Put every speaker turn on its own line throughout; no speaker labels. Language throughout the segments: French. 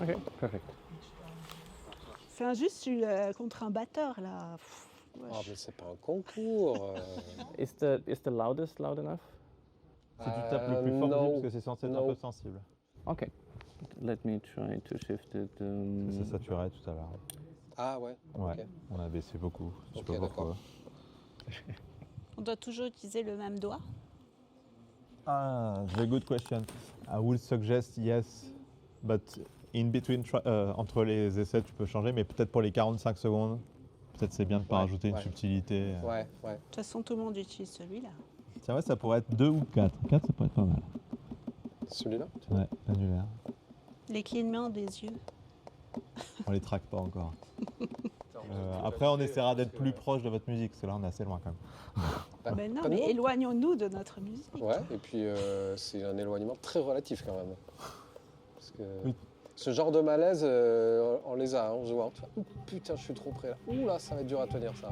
Okay, perfect.
C'est injuste contre un batteur là. Pff,
Ah, mais c'est pas un concours.
Is the loudest loud enough?
Si tu tapes le plus fort possible parce que c'est censé être un peu sensible.
Okay. Let me try to shift it.
Ça saturait tout à l'heure.
Ah ouais.
Ouais,
Ok.
on a baissé beaucoup. Je sais
Ok,
pas pourquoi.
On doit toujours utiliser le même doigt.
Ah, very good question. I would suggest yes, but in between, entre les essais, tu peux changer, mais peut-être pour les 45 secondes, peut-être c'est bien de ne pas rajouter une subtilité.
Ouais.
De toute façon, tout le monde utilise celui-là.
C'est vrai, ça pourrait être 2 ou 4. 4, ça pourrait être pas mal.
Celui-là?
Ouais, l'annulaire.
Les clignements des yeux.
On les traque pas encore. Après, on essaiera d'être plus proche de votre musique, parce que là, on est assez loin quand même.
Mais non, mais éloignons-nous de notre musique.
Ouais, et puis c'est un éloignement très relatif quand même. Parce que
Oui.
ce genre de malaise, on les a, on se voit. Ouh, putain, je suis trop près là. Ouh là, ça va être dur à tenir ça.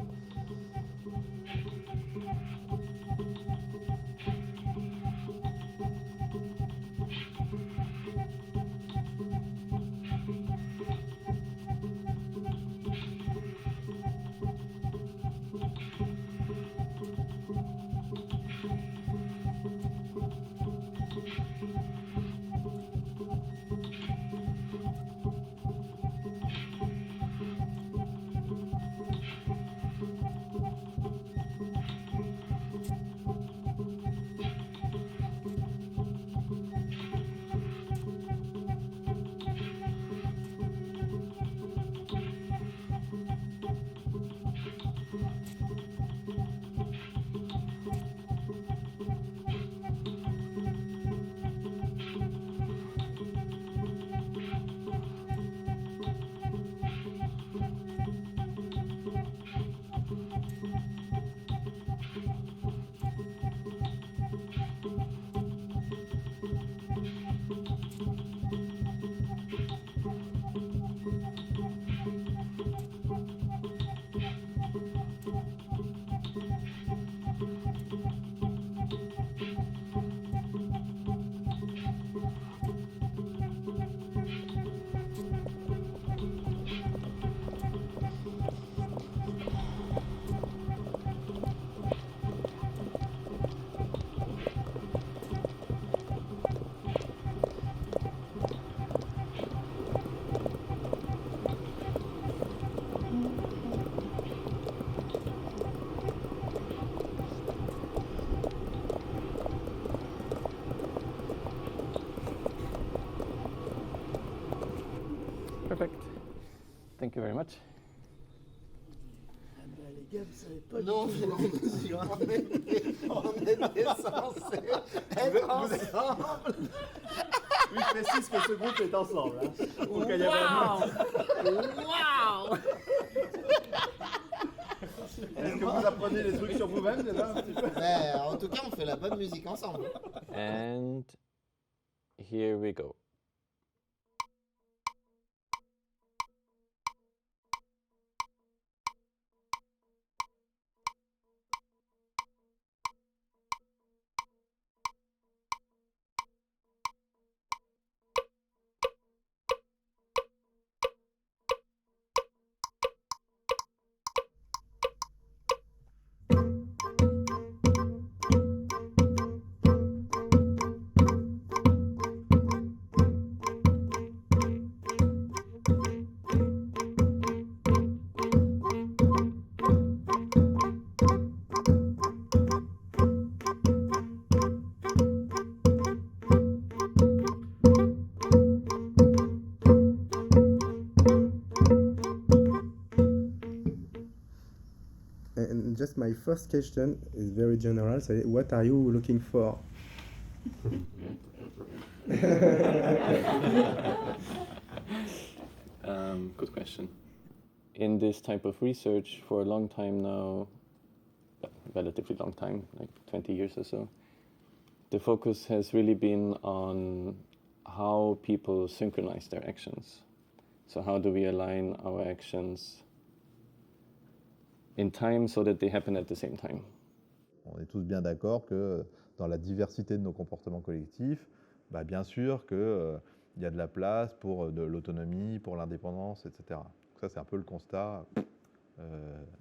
Perfect. Thank you very much.
Les gars, vous savez pas non, du tout. Non, monsieur, on était censé être ensemble.
Oui, je précise que ce groupe est ensemble.
Waouh!
Est-ce que vous apprenez des trucs sur vous-même déjà un petit peu?
En tout cas, on fait la bonne musique ensemble.
And here we go.
And just my first question is very general. So what are you looking for?
Good question. In this type of research for a long time now, relatively long time, like 20 years or so, the focus has really been on how people synchronize their actions. So how do we align our actions in time so that they happen at the same time?
On est tous bien d'accord que dans la diversité de nos comportements collectifs, bah bien sûr qu'il y a de la place pour de l'autonomie, pour l'indépendance, etc. Donc ça, c'est un peu le constat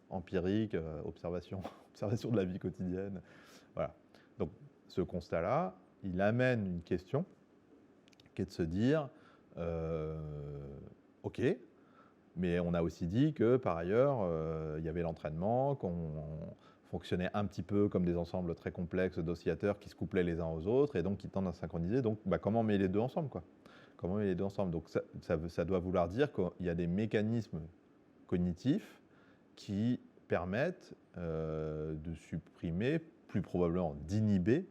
empirique, observation de la vie quotidienne. Voilà. Donc ce constat-là, il amène une question qui est de se dire, ok, mais on a aussi dit que par ailleurs, il y avait l'entraînement, qu'on fonctionnait un petit peu comme des ensembles très complexes d'oscillateurs qui se couplaient les uns aux autres et donc qui tendent à synchroniser. Donc bah, comment on met les deux ensemble, quoi? Comment on met les deux ensemble? Donc ça doit vouloir dire qu'il y a des mécanismes cognitifs qui permettent de supprimer, plus probablement d'inhiber,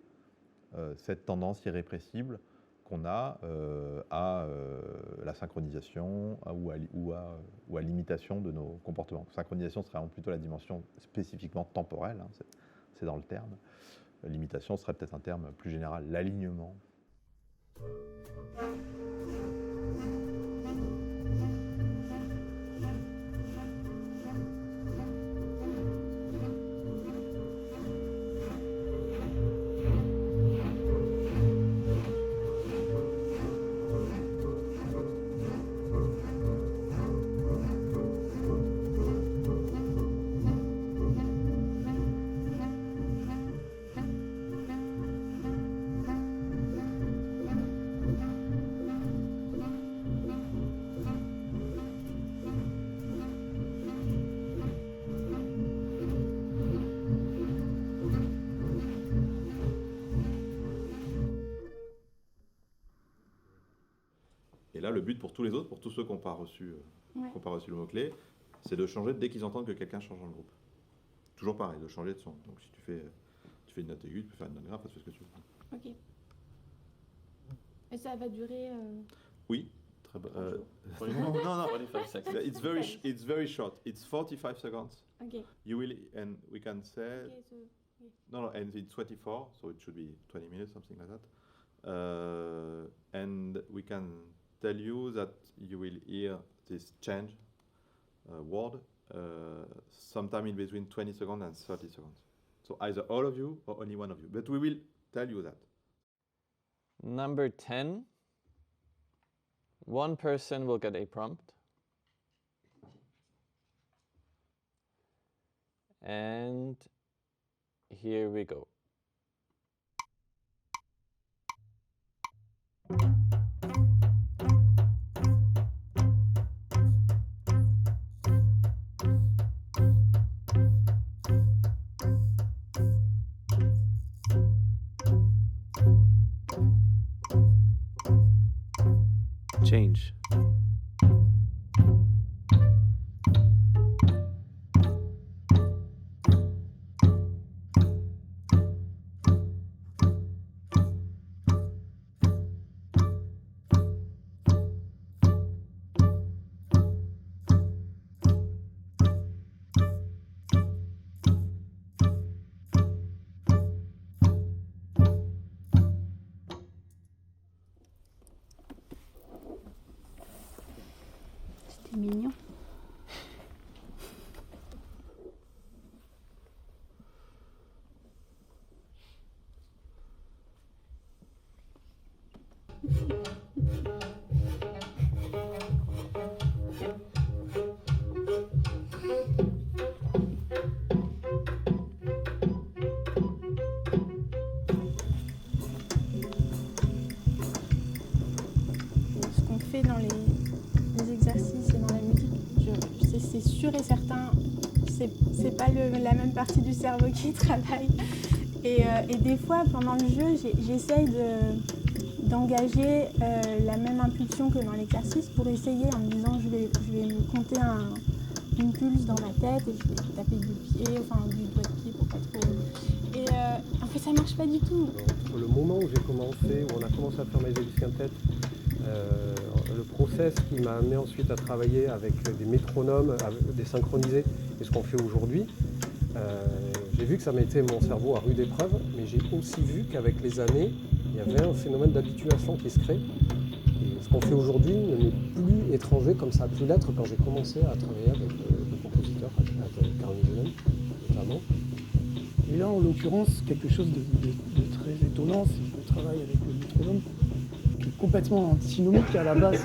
cette tendance irrépressible qu'on a à la synchronisation ou à l'imitation de nos comportements. Synchronisation serait vraiment plutôt la dimension spécifiquement temporelle, hein, c'est dans le terme. L'imitation serait peut-être un terme plus général, l'alignement. Et là, le but pour tous les autres, pour tous ceux qui n'ont pas reçu le mot-clé, c'est de changer dès qu'ils entendent que quelqu'un change dans le groupe. Toujours pareil, de changer de son. Donc si tu fais une note aiguë, tu peux faire une note grave, tu fais ce que tu veux.
Ok. Et ça va durer
Oui. Très bon. Non.
45 seconds.
It's very short. It's 45 seconds.
Ok.
You will, and we can say.
Ok, so, yeah.
No, and it's 24, so it should be 20 minutes, something like that. And we can tell you that you will hear this change word sometime in between 20 seconds and 30 seconds. So either all of you or only one of you. But we will tell you that.
Number 10, one person will get a prompt. And here we go. Change.
C'était mignon.
Ce qu'on fait dans les exercices et dans la musique, c'est sûr et certain, c'est pas la même partie du cerveau qui travaille. Et des fois, pendant le jeu, j'essaye d'engager la même impulsion que dans l'exercice pour essayer en me disant je vais me compter une pulse dans ma tête et je vais taper du pied, enfin du doigt de pied pour pas trop. Et en fait, ça marche pas du tout.
Entre le moment où on a commencé à faire mes exercices en tête, le process qui m'a amené ensuite à travailler avec des métronomes, des synchronisés, et ce qu'on fait aujourd'hui, j'ai vu que ça mettait mon cerveau à rude épreuve, mais j'ai aussi vu qu'avec les années, il y avait un phénomène d'habituation qui se crée. Et ce qu'on fait aujourd'hui ne m'est plus étranger, comme ça a pu l'être quand j'ai commencé à travailler avec des compositeurs, avec Carl Nielsen notamment.
Et là, en l'occurrence, quelque chose de très étonnant, c'est le travail avec le métronome, qui est complètement antinomique à la base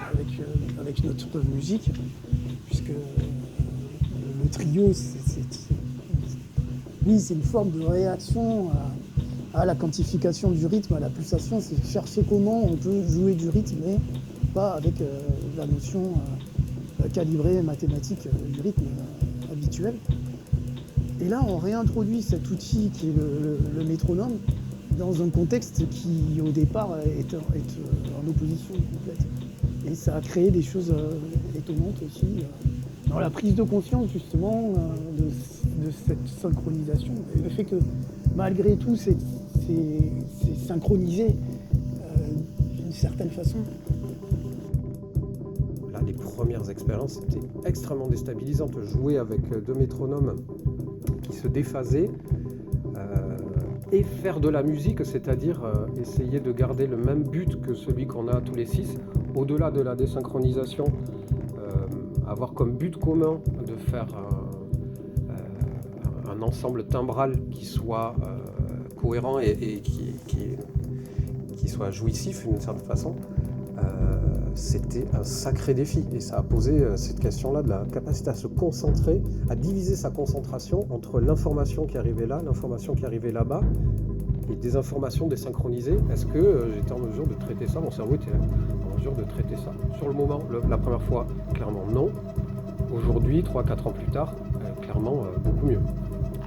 avec notre musique, puisque le trio, oui, c'est une forme de réaction à la quantification du rythme, à la pulsation, c'est chercher comment on peut jouer du rythme, mais pas avec la notion calibrée mathématique du rythme habituel. Et là, on réintroduit cet outil qui est le métronome dans un contexte qui, au départ, est en opposition complète. Et ça a créé des choses étonnantes aussi dans la prise de conscience, justement, de cette synchronisation. Et le fait que, malgré tout, c'est synchronisé d'une certaine façon.
Là, les premières expériences étaient extrêmement déstabilisantes. Jouer avec deux métronomes qui se déphasaient et faire de la musique, c'est-à-dire essayer de garder le même but que celui qu'on a tous les 6, au-delà de la désynchronisation, avoir comme but commun de faire un ensemble timbral qui soit cohérent et qui soit jouissif d'une certaine façon. C'était un sacré défi et ça a posé cette question-là de la capacité à se concentrer, à diviser sa concentration entre l'information qui arrivait là, l'information qui arrivait là-bas et des informations désynchronisées. Est-ce que j'étais en mesure de traiter ça? Mon cerveau était en mesure de traiter ça. Sur le moment, la première fois, clairement non. Aujourd'hui, 3-4 ans plus tard, clairement beaucoup mieux.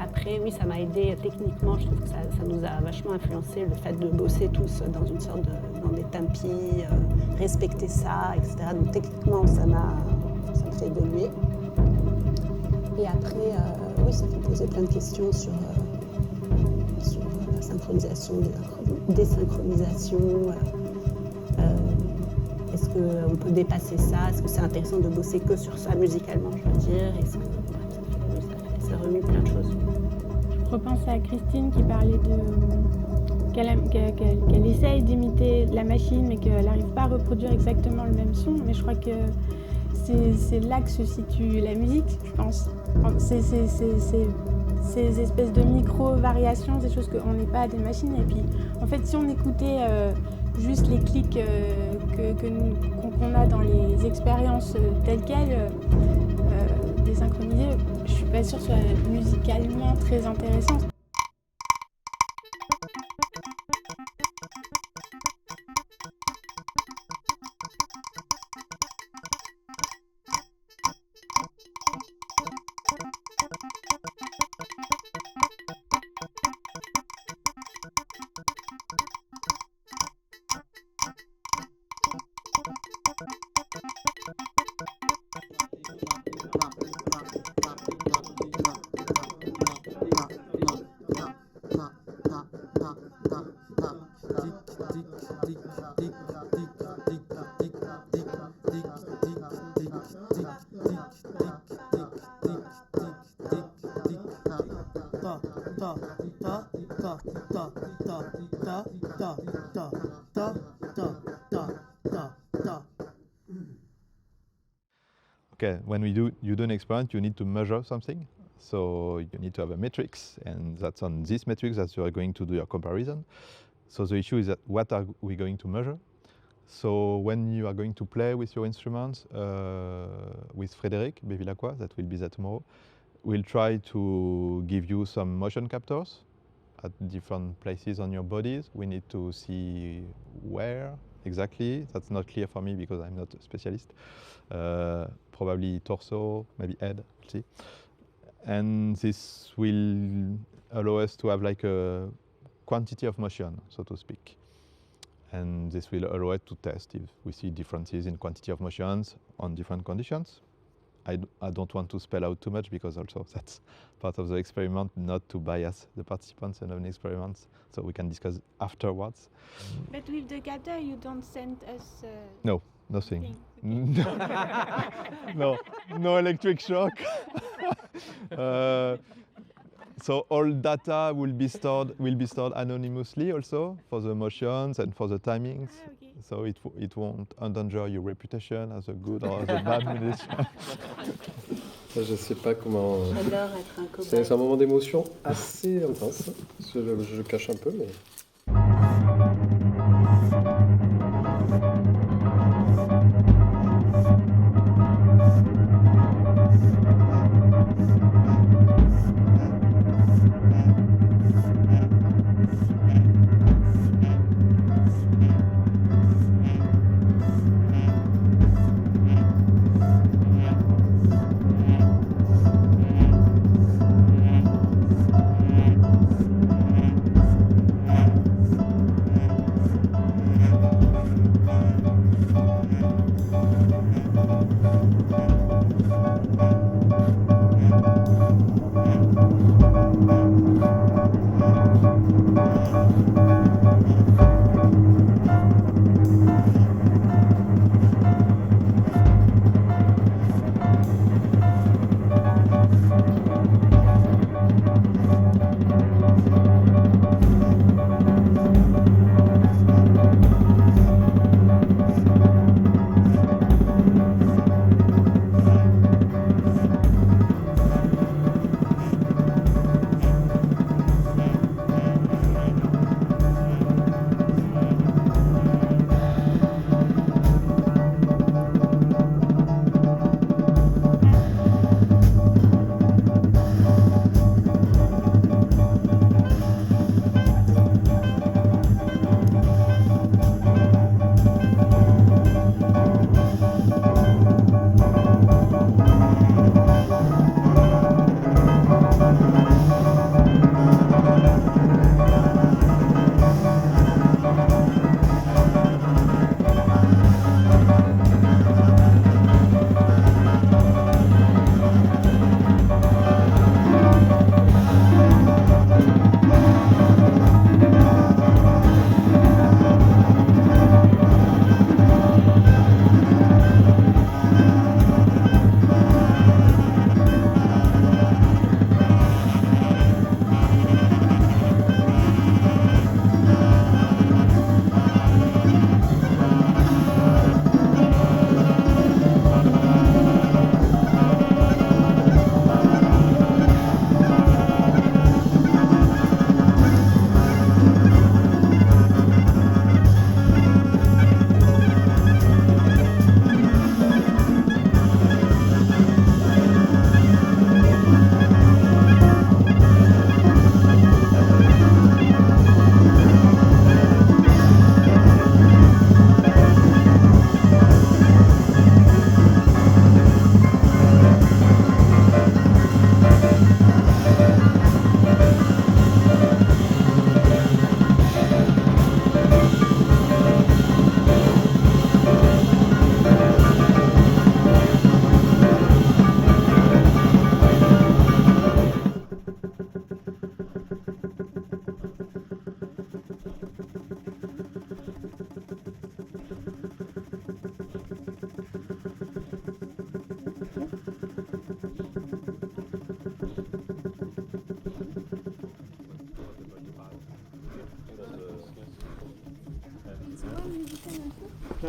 Après, oui, ça m'a aidé techniquement. Je trouve que ça nous a vachement influencé, le fait de bosser tous dans une sorte dans des tempis, respecter ça, etc. Donc techniquement, ça me fait évoluer. Et après, oui, ça fait poser plein de questions sur la synchronisation, désynchronisation. Est-ce qu'on peut dépasser ça? Est-ce que c'est intéressant de bosser que sur ça musicalement, je veux dire? Est-ce que ça remue plein de choses.
Je repense à Christine qui parlait qu'elle essaye d'imiter la machine mais qu'elle n'arrive pas à reproduire exactement le même son. Mais je crois que c'est là que se situe la musique, je pense. Ces espèces de micro-variations, ces choses qu'on n'est pas à des machines. Et puis, en fait, si on écoutait juste les clics qu'on a dans les expériences telles quelles, désynchronisées, je suis pas sûre que ce soit musicalement très intéressant.
Okay, when you do an experiment, you need to measure something. So you need to have a matrix, and that's on this matrix that you are going to do your comparison. So the issue is that what are we going to measure? So when you are going to play with your instruments, with Frédéric Bevilacqua, that will be there tomorrow, we'll try to give you some motion captors at different places on your bodies. We need to see where exactly. That's not clear for me because I'm not a specialist. Probably torso, maybe head, we'll see. And this will allow us to have like a quantity of motion, so to speak. And this will allow us to test if we see differences in quantity of motions on different conditions. I don't want to spell out too much because also that's part of the experiment, not to bias the participants and an experiment, so we can discuss afterwards.
But with the captor, you don't send us...
No, nothing. No electric shock. So all data will be stored anonymously also for the motions and for the timings.
Ah, okay.
So it won't endanger your reputation as a good or as a bad musician.
Ça, je sais pas comment.
J'adore être un
C'est
cobaye.
un moment d'émotion assez intense. Je cache un peu, mais.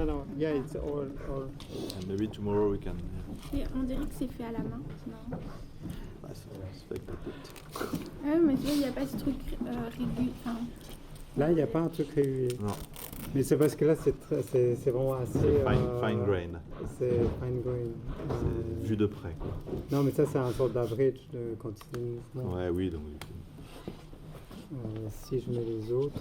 No, yeah, it's all.
And maybe tomorrow we can.
Et on dirait que c'est fait à la main. Non.
Bah, c'est fait avec le
Ah oui, mais tu vois, il n'y a pas ce truc régulier. Enfin,
Là, il n'y a pas un truc régulier.
Non.
Mais c'est parce que là, c'est vraiment assez.
Fine grain.
C'est fine grain.
C'est vu de près, quoi.
Non, mais ça, c'est un sorte d'average de quantité de mouvement.
Ouais, oui, donc.
Si je mets les autres.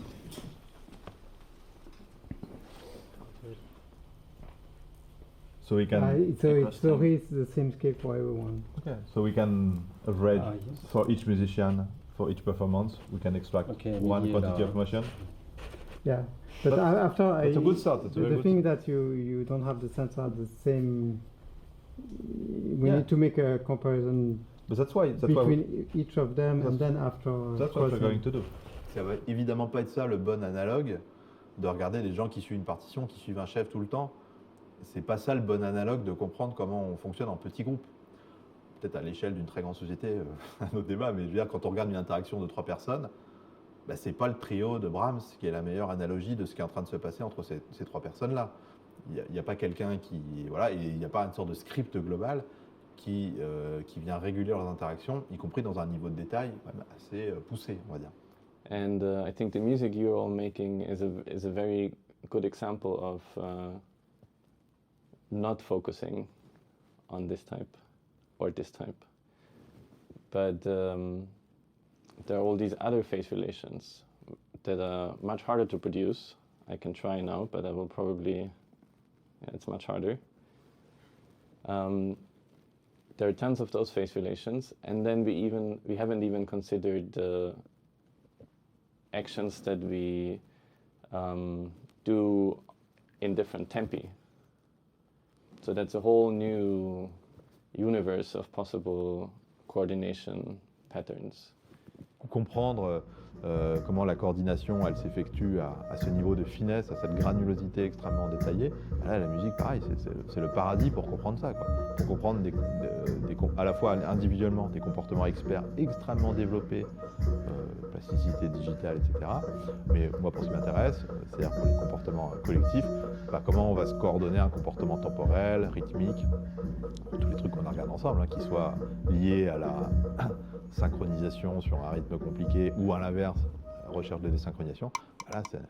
So we can.
It's the same scale for everyone.
Okay. So we can average
Yes.
for each musician, for each performance, we can extract one quantity of motion.
Yeah, but after
it's a good start. It's a very
the
good
thing that you don't have the sense of the same. We need to make a comparison.
But that's why.
Between each of them, and then after.
That's what we're going to do. Ça va évidemment pas être ça le bon analogue, de regarder les gens qui suivent une partition, qui suivent un chef tout le temps. C'est pas ça le bon analogue de comprendre comment on fonctionne en petits groupes. Peut-être à l'échelle d'une très grande société, un autre débat, mais je veux dire, quand on regarde une interaction de 3 personnes, bah, c'est pas le trio de Brahms qui est la meilleure analogie de ce qui est en train de se passer entre ces trois personnes-là. Il n'y a pas quelqu'un qui... Voilà, il n'y a pas une sorte de script global qui vient réguler leurs interactions, y compris dans un niveau de détail quand même assez poussé, on va dire.
And I think the music you're all making is a very good example of not focusing on this type or this type. But there are all these other phase relations that are much harder to produce. I can try now, but I will probably, it's much harder. There are tons of those phase relations, and then we haven't even considered the actions that we do in different tempi. So that's a whole new universe of possible coordination patterns.
Comprendre comment la coordination elle s'effectue à ce niveau de finesse, à cette granulosité extrêmement détaillée. Là, la musique, pareil, c'est le paradis pour comprendre ça, quoi. Pour comprendre à la fois individuellement des comportements experts extrêmement développés, plasticité digitale, etc. Mais moi, pour ce qui m'intéresse, c'est-à-dire pour les comportements collectifs, comment on va se coordonner un comportement temporel, rythmique, tous les trucs qu'on regarde ensemble, qui soient liés à la synchronisation sur un rythme compliqué ou à l'inverse, recherche de désynchronisation. Là, c'est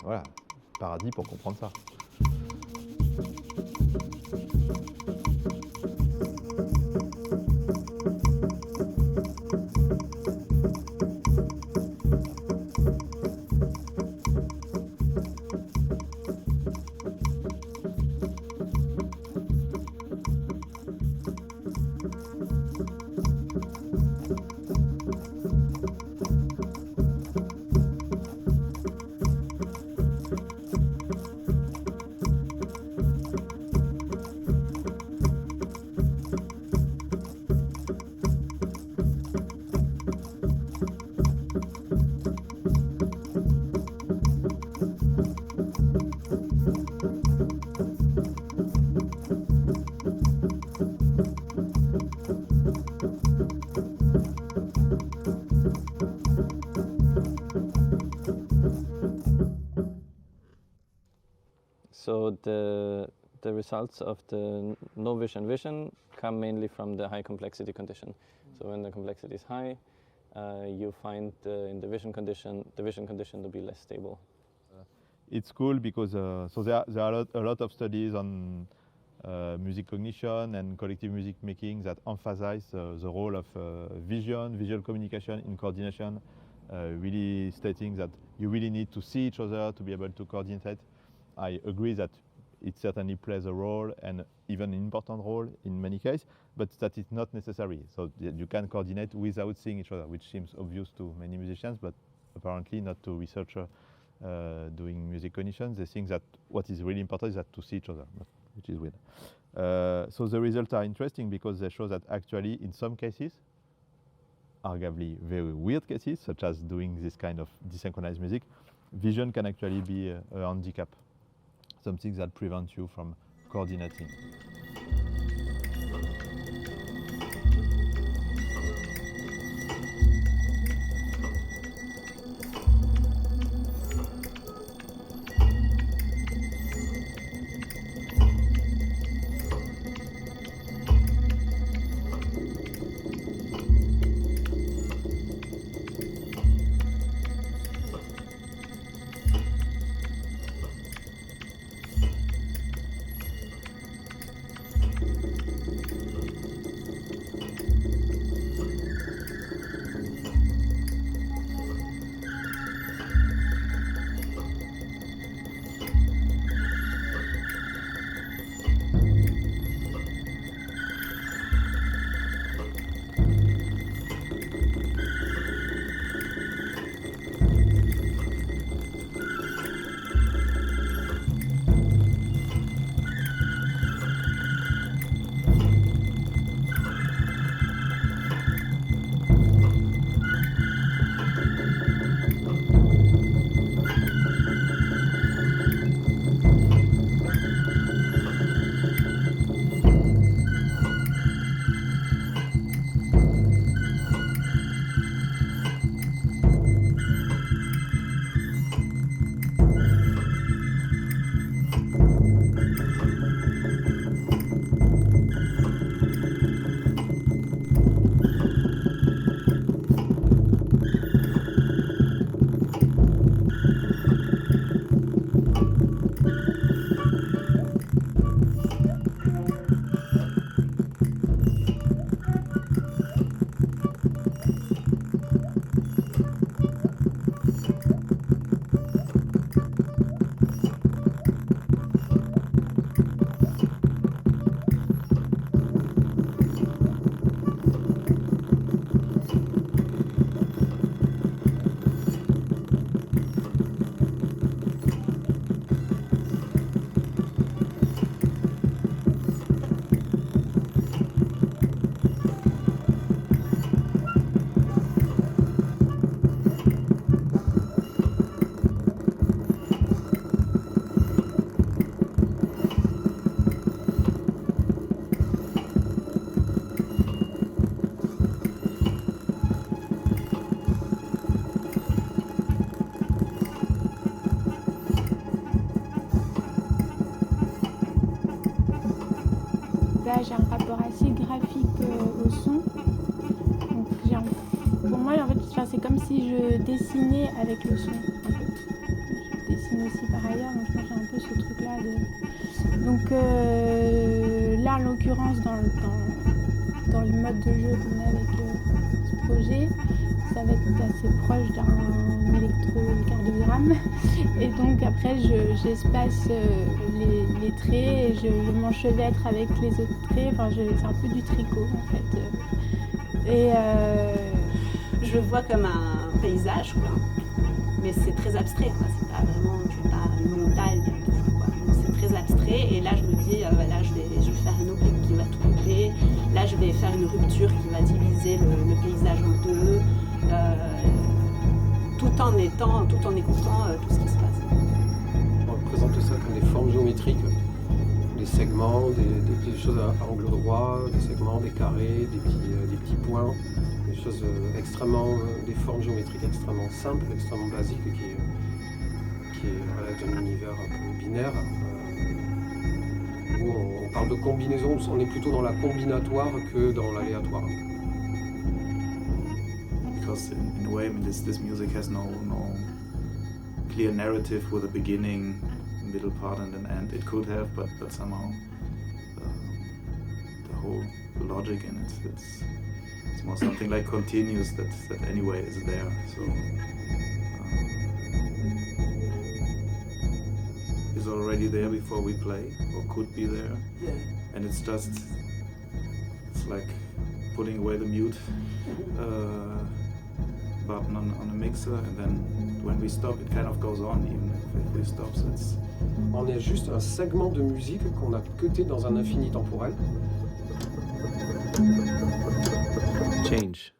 paradis pour comprendre ça.
So the results of the no vision vision come mainly from the high complexity condition. So when the complexity is high, you find in the vision condition to be less stable.
It's cool because so there are a lot of studies on music cognition and collective music making that emphasize the role of visual communication in coordination, really stating that you really need to see each other to be able to coordinate. I agree that it certainly plays a role, and even an important role in many cases, but that is not necessary. So you can coordinate without seeing each other, which seems obvious to many musicians, but apparently not to researchers doing music cognition. They think that what is really important is that to see each other, which is weird. So the results are interesting because they show that actually in some cases, arguably very weird cases, such as doing this kind of desynchronized music, vision can actually be a handicap. Something that prevents you from coordinating.
rapport assez graphique au son. Donc, pour moi, en fait, c'est comme si je dessinais avec le son. Je dessine aussi par ailleurs, donc je pense que j'ai un peu ce truc-là. Donc là, en l'occurrence, dans le mode de jeu qu'on a avec ce projet, ça va être assez proche d'un électrocardiogramme. Et donc après, j'espace les traits et je m'enchevêtre avec les autres traits. Enfin, c'est un peu du tricot en fait.
Je le vois comme un paysage, quoi. Mais c'est très abstrait, quoi. C'est pas vraiment, je veux pas une montagne, quoi. C'est très abstrait. Et là, je me dis, là, je vais faire un objet qui va tout couper. Là, je vais faire une rupture qui va diviser le paysage en deux, tout en écoutant tout ce qui se passe.
On présente ça comme des formes géométriques, des segments, des choses à angle droit, des segments, des carrés, des petits points, des choses des formes géométriques extrêmement simples, extrêmement basiques, qui relèvent d'un univers un peu binaire, où on parle de combinaison, on est plutôt dans la combinatoire que dans l'aléatoire.
Because in a way, I mean, this music has no clear narrative with a beginning, middle part, and an end. It could have, but somehow the whole logic in it, it's more something like continuous that anyway is there. So is already there before we play, or could be there.
Yeah.
And it's like putting away the mute button on a mixer, and then when we stop, it kind of goes on, even if we stop. So it's...
On est juste un segment de musique qu'on a cuté dans un infini temporel.
Change.